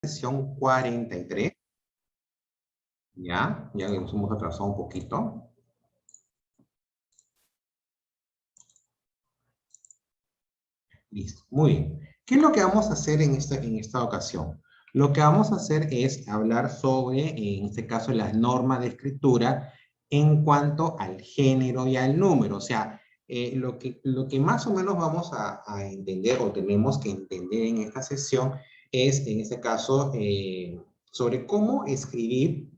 sesión 43. Ya nos hemos atrasado un poquito. Listo, muy bien. ¿Qué es lo que vamos a hacer en esta ocasión? Lo que vamos a hacer es hablar sobre, en este caso, las normas de escritura en cuanto al género y al número. O sea, lo que más o menos vamos a entender o tenemos que entender en esta sesión es, en este caso, sobre cómo escribir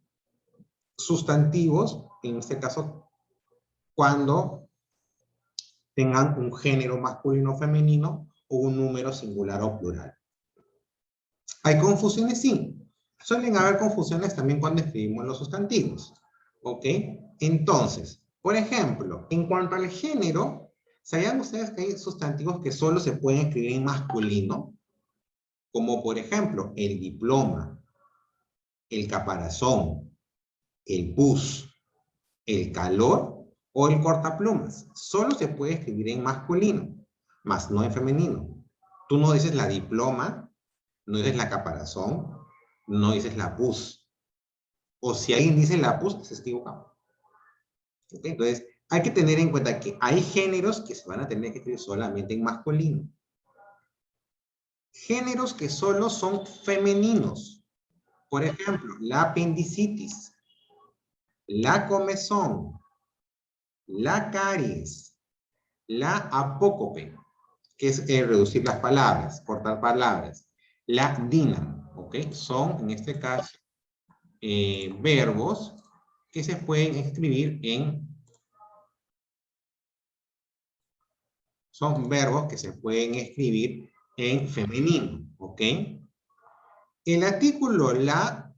sustantivos, en este caso, cuando tengan un género masculino o femenino o un número singular o plural. ¿Hay confusiones? Sí. Suelen haber confusiones también cuando escribimos los sustantivos. ¿Ok? Entonces, por ejemplo, en cuanto al género, ¿sabían ustedes que hay sustantivos que solo se pueden escribir en masculino? Como por ejemplo, el diploma, el caparazón, el pus, el calor o el cortaplumas. Solo se puede escribir en masculino, más no en femenino. Tú no dices la diploma, no dices la caparazón, no dices la pus. O si alguien dice la pus, se está equivocado. ¿Okay? Entonces, hay que tener en cuenta que hay géneros que se van a tener que escribir solamente en masculino. Géneros que solo son femeninos. Por ejemplo, la apendicitis, la comezón, la caries, la apócope, que es reducir las palabras, cortar palabras. La dínamo, ¿ok? Son, en este caso, verbos que se pueden escribir son verbos que se pueden escribir en femenino, ¿ok? El artículo la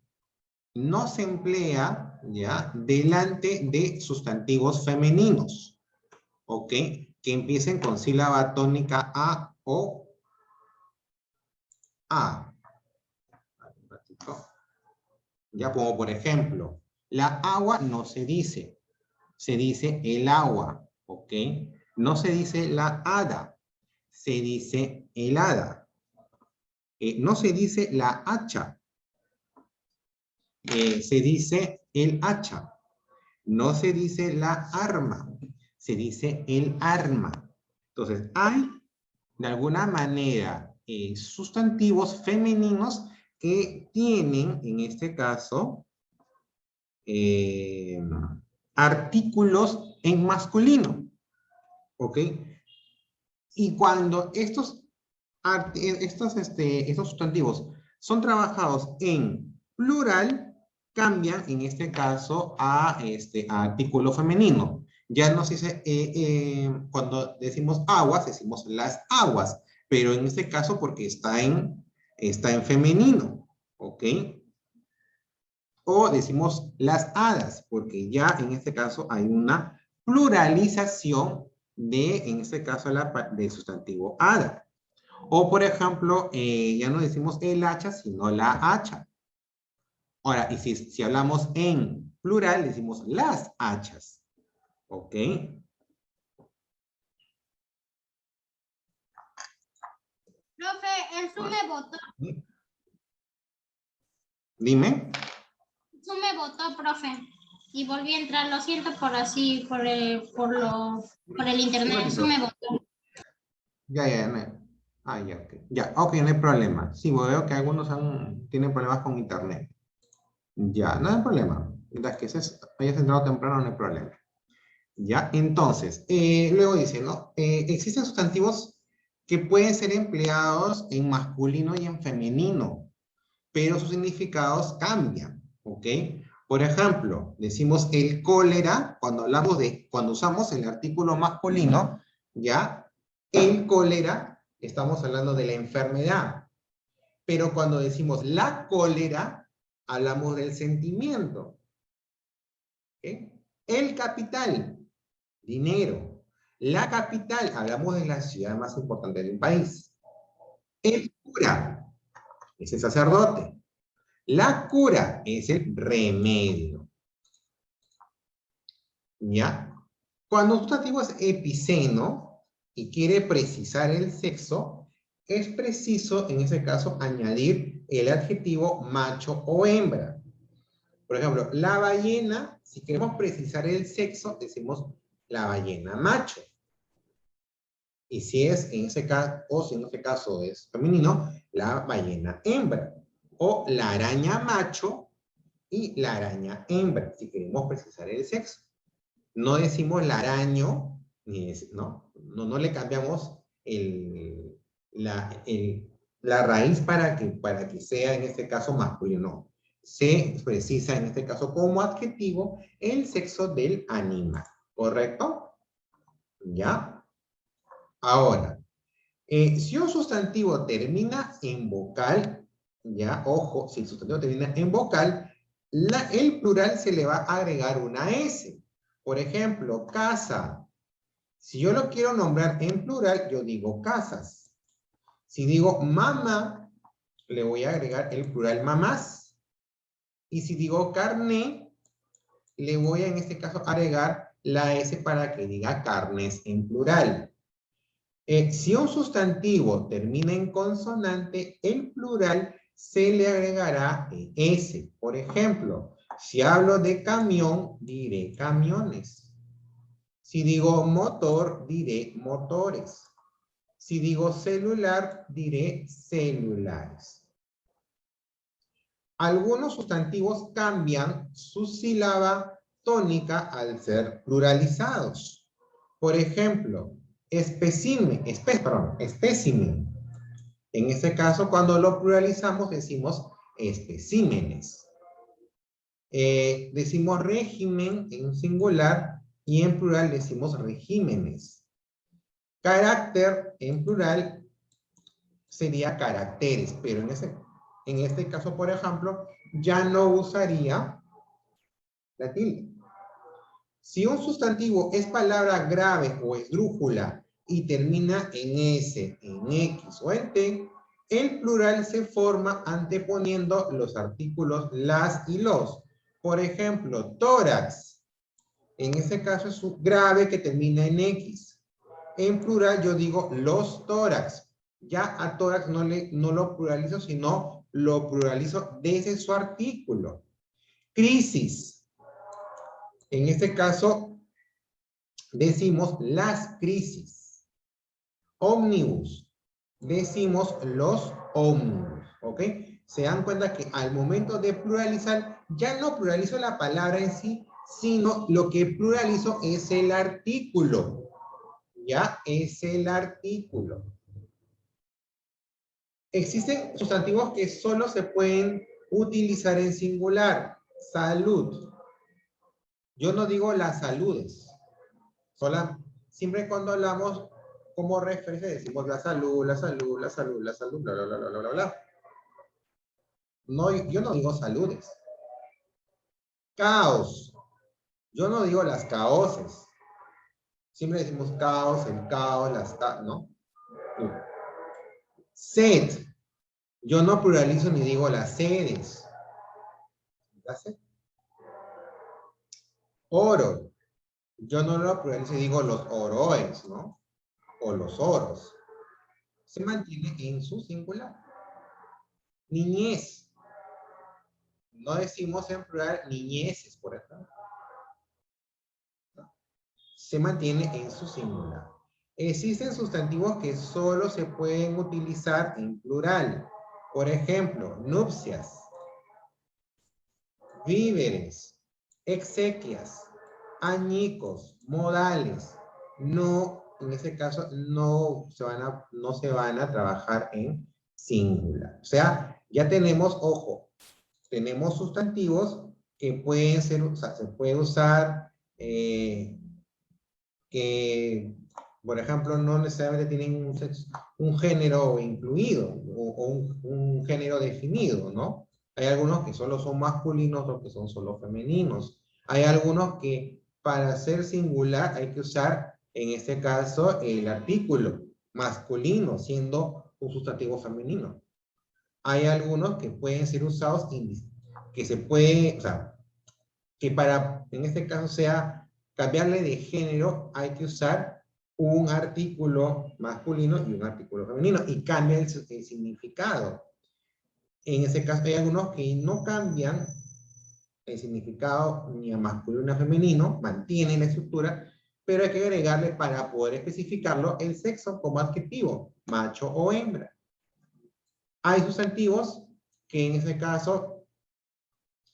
no se emplea, ¿ya? Delante de sustantivos femeninos, ¿ok? Que empiecen con sílaba tónica A o A. Un ratito. Ya como por ejemplo, la agua no se dice el agua, ¿ok? No se dice la hada, se dice el hada. No se dice la hacha, se dice el hacha. No se dice la arma, se dice el arma. Entonces, hay de alguna manera sustantivos femeninos que tienen, en este caso, artículos en masculino, ¿ok? Y cuando estos sustantivos son trabajados en plural, cambian en este caso a artículo femenino. Ya no se dice, cuando decimos aguas, decimos las aguas, pero en este caso porque está en femenino, ¿ok? O decimos las hadas, porque ya en este caso hay una pluralización en este caso, del sustantivo hada. O, por ejemplo, ya no decimos el hacha, sino la hacha. Ahora, y si hablamos en plural, decimos las hachas. ¿Ok? Profe, el Zoom me votó. Dime. Zoom me votó, profe. Y volví a entrar. Lo siento por el internet. Zoom me votó. Ya, no. Ya, ok. Ya, ok, no hay problema. Sí, veo que algunos tienen problemas con internet. Ya, no hay problema. Mientras que hayas entrado temprano, no hay problema. Ya, entonces, luego dice, ¿no? Existen sustantivos que pueden ser empleados en masculino y en femenino, pero sus significados cambian, ¿ok? Por ejemplo, decimos el cólera, cuando usamos el artículo masculino, ¿ya? El cólera, estamos hablando de la enfermedad. Pero cuando decimos la cólera, hablamos del sentimiento. ¿Ok? El capital, dinero. La capital, hablamos de la ciudad más importante del país. El cura es el sacerdote. La cura es el remedio. ¿Ya? Cuando un sustantivo es epiceno y quiere precisar el sexo, es preciso, en ese caso, añadir el adjetivo macho o hembra. Por ejemplo, la ballena, si queremos precisar el sexo, decimos la ballena macho. Y si es en ese caso, o si en ese caso es femenino, la ballena hembra. O la araña macho y la araña hembra, si queremos precisar el sexo. No decimos la araño, no le cambiamos la raíz para que sea en este caso masculino. No. Se precisa en este caso como adjetivo el sexo del animal. ¿Correcto? ¿Ya? Ahora, si un sustantivo termina en vocal, ya, ojo, si el sustantivo termina en vocal, el plural se le va a agregar una S. Por ejemplo, casa. Si yo lo quiero nombrar en plural, yo digo casas. Si digo mamá, le voy a agregar el plural mamás. Y si digo carne, le voy a en este caso agregar la S para que diga carnes en plural. Si un sustantivo termina en consonante, el plural se le agregará S. Por ejemplo, si hablo de camión, diré camiones. Si digo motor, diré motores. Si digo celular, diré celulares. Algunos sustantivos cambian su sílaba tónica al ser pluralizados. Por ejemplo, espécimen. En este caso, cuando lo pluralizamos, decimos especímenes. Decimos régimen en singular y en plural decimos regímenes. Carácter en plural sería caracteres, pero en este caso, por ejemplo, ya no usaría la tilde. Si un sustantivo es palabra grave o esdrújula y termina en S, en X o en T, el plural se forma anteponiendo los artículos las y los. Por ejemplo, tórax. En este caso es un grave que termina en X. En plural yo digo los tórax. Ya a tórax no lo pluralizo, sino lo pluralizo desde su artículo. Crisis. En este caso decimos las crisis. Ómnibus. Decimos los ómnibus. ¿Ok? Se dan cuenta que al momento de pluralizar, ya no pluralizo la palabra en sí, sino lo que pluralizo es el artículo. Ya es el artículo. Existen sustantivos que solo se pueden utilizar en singular. Salud. Yo no digo las saludes. Siempre cuando hablamos como referencia decimos la salud, la salud, la salud, la salud, bla, bla, bla, bla, bla, bla. No, yo no digo saludes. Caos. Yo no digo las caoses. Siempre decimos caos, el caos, ¿no? Sed. Yo no pluralizo ni digo las sedes. ¿La sed? Oro. Yo no lo pluralizo y digo los oroes, ¿no? O los oros. Se mantiene en su singular. Niñez. No decimos en plural niñeces, por ejemplo. ¿No? Se mantiene en su singular. Existen sustantivos que solo se pueden utilizar en plural. Por ejemplo, nupcias, víveres, exequias, añicos, modales. No, en este caso, no se van a trabajar en singular. O sea, ya tenemos, ojo, tenemos sustantivos que pueden ser, o sea, se puede usar que, por ejemplo, no necesariamente tienen un género incluido o un género definido, ¿no? Hay algunos que solo son masculinos, otros que son solo femeninos. Hay algunos que para ser singular hay que usar, en este caso, el artículo masculino, siendo un sustantivo femenino. Hay algunos que pueden ser usados, que se puede, o sea, que para, en este caso sea cambiarle de género, hay que usar un artículo masculino y un artículo femenino, y cambia el significado. En ese caso hay algunos que no cambian el significado ni a masculino ni a femenino, mantienen la estructura, pero hay que agregarle para poder especificarlo el sexo como adjetivo, macho o hembra. Hay sustantivos que en ese caso,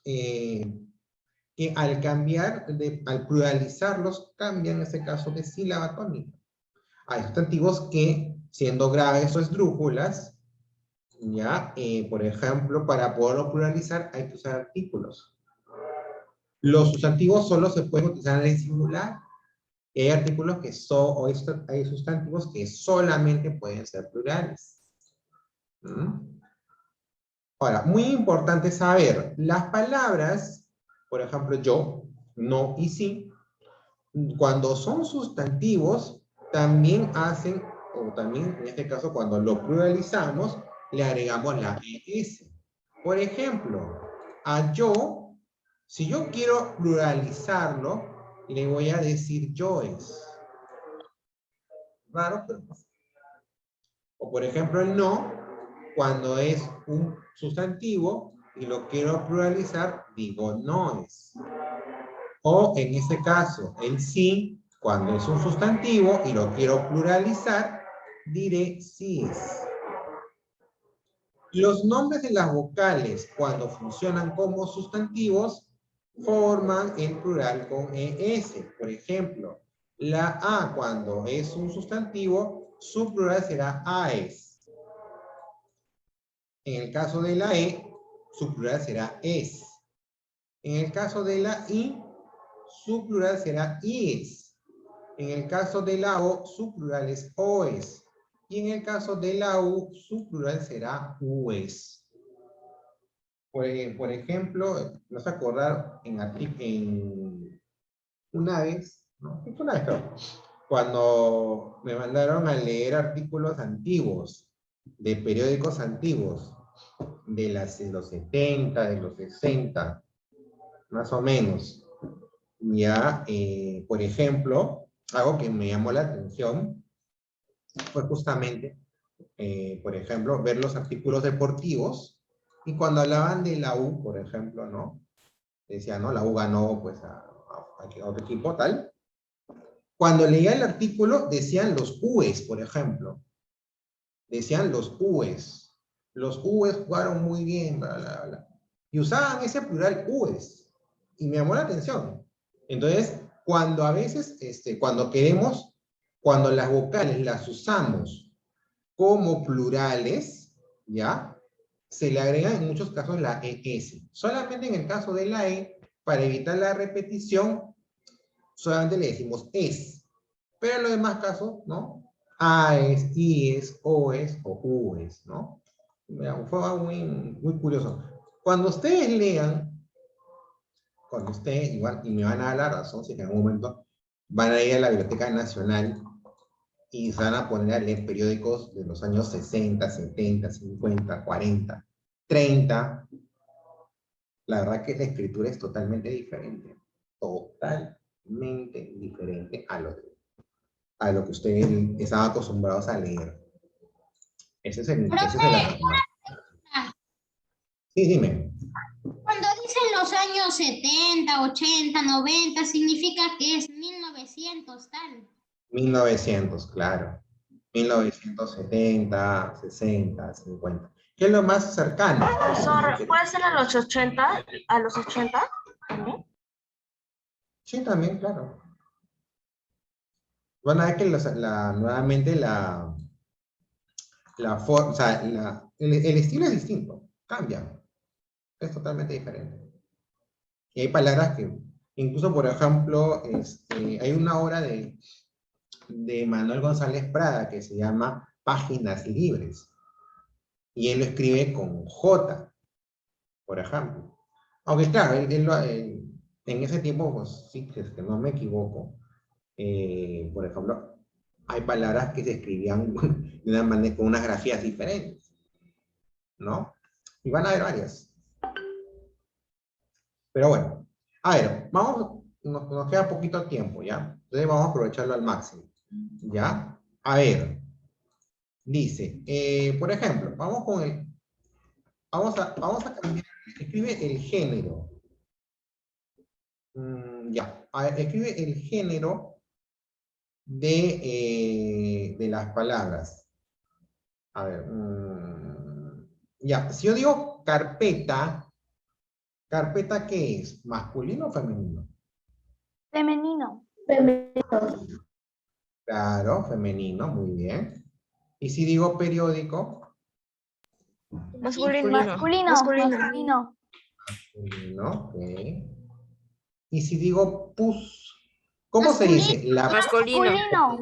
que al cambiar, al pluralizarlos, cambian en ese caso de sílaba tónica. Hay sustantivos que, siendo graves o esdrújulas, ya, por ejemplo, para poderlo pluralizar hay que usar artículos. Los sustantivos solo se pueden utilizar en singular. Y hay artículos que hay sustantivos que solamente pueden ser plurales. Ahora, muy importante saber, las palabras, por ejemplo, yo, no y sí, cuando son sustantivos, también hacen, o también en este caso cuando lo pluralizamos, le agregamos la ES. Por ejemplo, a yo, si yo quiero pluralizarlo, le voy a decir yoes. Raro, pero no. O por ejemplo el no, cuando es un sustantivo y lo quiero pluralizar, digo noes. O en este caso, el sí, cuando es un sustantivo y lo quiero pluralizar, diré síes. Los nombres de las vocales, cuando funcionan como sustantivos, forman el plural con ES. Por ejemplo, la A, cuando es un sustantivo, su plural será AES. En el caso de la E, su plural será ES. En el caso de la I, su plural será IES. En el caso de la O, su plural es OES. Y en el caso de la U, su plural será UES. Por ejemplo, no se acordar en una vez, ¿no? Una vez creo, cuando me mandaron a leer artículos antiguos, de periódicos antiguos, de los 70, de los 60, más o menos. Ya, por ejemplo, algo que me llamó la atención fue justamente, por ejemplo, ver los artículos deportivos, y cuando hablaban de la U, por ejemplo, ¿no? Decía, ¿no? La U ganó, pues, a otro equipo, tal. Cuando leía el artículo, decían los U's, por ejemplo. Decían los U's. Los U's jugaron muy bien, bla, bla, bla. Y usaban ese plural U's. Y me llamó la atención. Entonces, cuando a veces, cuando las vocales las usamos como plurales, ¿ya? Se le agrega en muchos casos la ES. Solamente en el caso de la E, para evitar la repetición, solamente le decimos es. Pero en los demás casos, ¿no? AES, IES, OES o UES, ¿no? Fue algo muy, muy curioso. Cuando ustedes lean, cuando ustedes, igual, y me van a dar la razón, si en algún momento van a ir a la Biblioteca Nacional y se van a poner a leer periódicos de los años 60, 70, 50, 40, 30, la verdad que la escritura es totalmente diferente. Totalmente diferente a lo que ustedes estaban acostumbrados a leer. Ese es el argumento. Sí, dime. Cuando dicen los años 70, 80, 90, significa que es 1900 tal. 1900, claro. 1970, 60, 50. ¿Qué es lo más cercano? Profesor, ¿puede ser a los 80? ¿A los 80? ¿También? Sí, también, claro. Van a ver que nuevamente o sea, el estilo es distinto, cambia, es totalmente diferente. Y hay palabras que, incluso por ejemplo, hay una obra de Manuel González Prada que se llama Páginas Libres, y él lo escribe con J, por ejemplo. Aunque claro, en ese tiempo, pues sí, es que no me equivoco, por ejemplo, hay palabras que se escribían de una manera, con unas grafías diferentes, ¿no? Y van a haber varias. Pero bueno, a ver, nos queda poquito tiempo, ¿ya? Entonces vamos a aprovecharlo al máximo. ¿Ya? A ver. Dice, por ejemplo, vamos a cambiar, escribe el género. Ya, a ver, escribe el género de las palabras. A ver, ya, si yo digo carpeta, ¿carpeta qué es? ¿Masculino o femenino? Femenino. Claro, femenino, muy bien. Y si digo periódico, Masculino. masculino, ok. Y si digo pus, ¿cómo se dice? Masculino.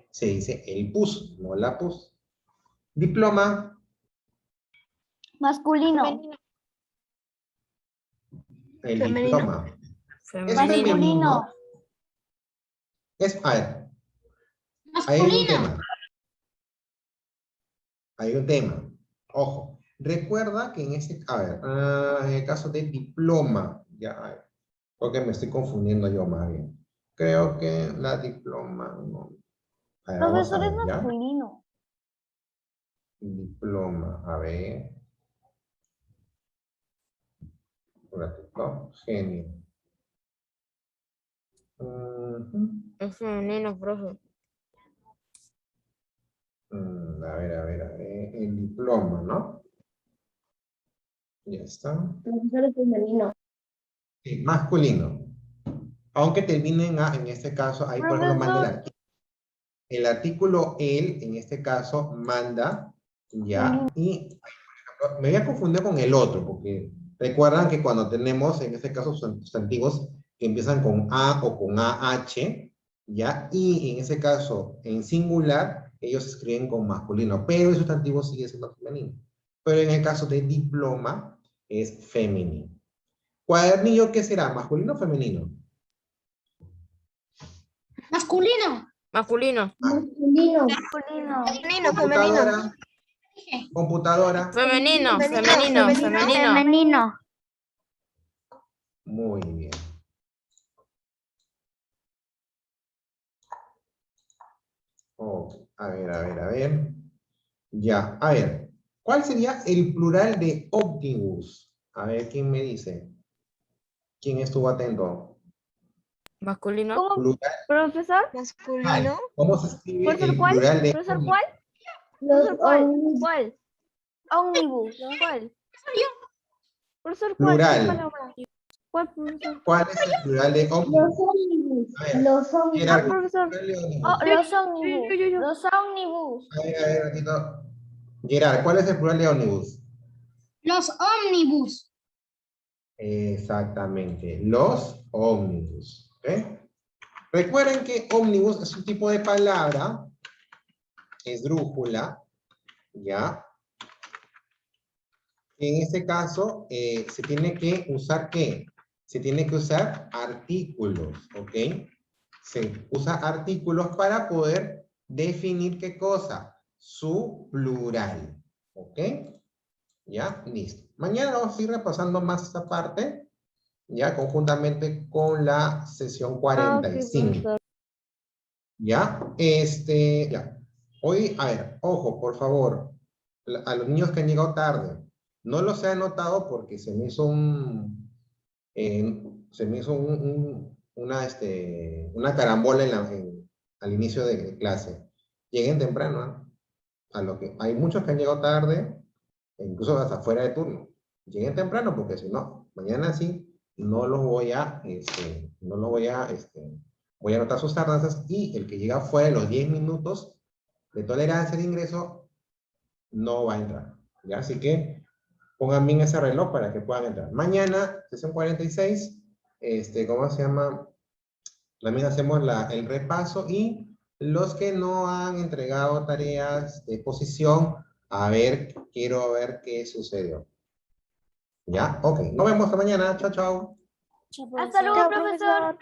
Se dice el pus, no la pus. Diploma, Masculino. el Femenino. diploma. ¿Es Masculino. femenino? A ver, ahí hay un Masculino. tema. Hay un tema. Ojo, recuerda que en en el caso de diploma, ya, a ver, porque me estoy confundiendo yo más bien. Creo que la diploma, no. A ver, vamos a Profesor, es ver, ¿ya? masculino. Diploma, a ver. Un ratito, genio. Es femenino, profe. A ver, el diploma, ¿no? Ya está. Profesor, es femenino. Sí, masculino. Aunque termine en A, en este caso, ahí por ejemplo manda el artículo el, en este caso, manda, ya, y por ejemplo, me voy a confundir con el otro, porque recuerdan que cuando tenemos, en este caso, sustantivos que empiezan con A o con AH, ya, y en ese caso, en singular, ellos escriben con masculino, pero el sustantivo sigue siendo femenino. Pero en el caso de diploma, es femenino. ¿Cuadernillo qué será? ¿Masculino o femenino? Masculino. Masculino. Masculino. Computadora. Computadora. Femenino. Femenino. Femenino. Muy bien. Oh, a ver. Ya, a ver. ¿Cuál sería el plural de ómnibus? A ver, ¿quién me dice? ¿Quién estuvo atento? Masculino. ¿Cómo, Plural. profesor? Ay, ¿cómo se escribe ¿Profesor el cuál? plural de ¿Profesor ómnibus? cuál? ¿Profesor cuál? ¿Cuál? Ómnibus. ¿Cuál? ¿Profesor cuál? ¿Qué Plural. palabra? ¿Cuál, profesor? ¿Cuál es el plural de ómnibus? ómnibus. A ver, Gerardo, profesor. plural de ómnibus. Los ómnibus. Los ómnibus. A ver, ratito. Gerard, ¿cuál es el plural de ómnibus? Los ómnibus. Exactamente, los ómnibus. ¿Ok? Recuerden que ómnibus es un tipo de palabra esdrújula, ¿ya? En este caso, se tiene que usar ¿qué? Se tiene que usar artículos, ¿ok? Se usa artículos para poder definir ¿qué cosa? Su plural, ¿ok? ¿Ya? Listo. Mañana vamos a ir repasando más esta parte, ya conjuntamente con la sesión 45. ¿Ya? Ya. Hoy, a ver, ojo, por favor, a los niños que han llegado tarde, no los he anotado porque se me hizo una carambola al inicio de clase. Lleguen temprano, ¿eh? Hay muchos que han llegado tarde, incluso hasta fuera de turno. Lleguen temprano porque si no, mañana sí, no los voy a, voy a anotar sus tardanzas y el que llega fuera de los 10 minutos de tolerancia de ingreso no va a entrar. ¿Ya? Así que pongan bien ese reloj para que puedan entrar. Mañana, sesión 46, ¿cómo se llama? También hacemos el repaso y los que no han entregado tareas de exposición, quiero ver qué sucedió. ¿Ya? Ok, nos vemos mañana. Chao, chao. Hasta luego, profesor.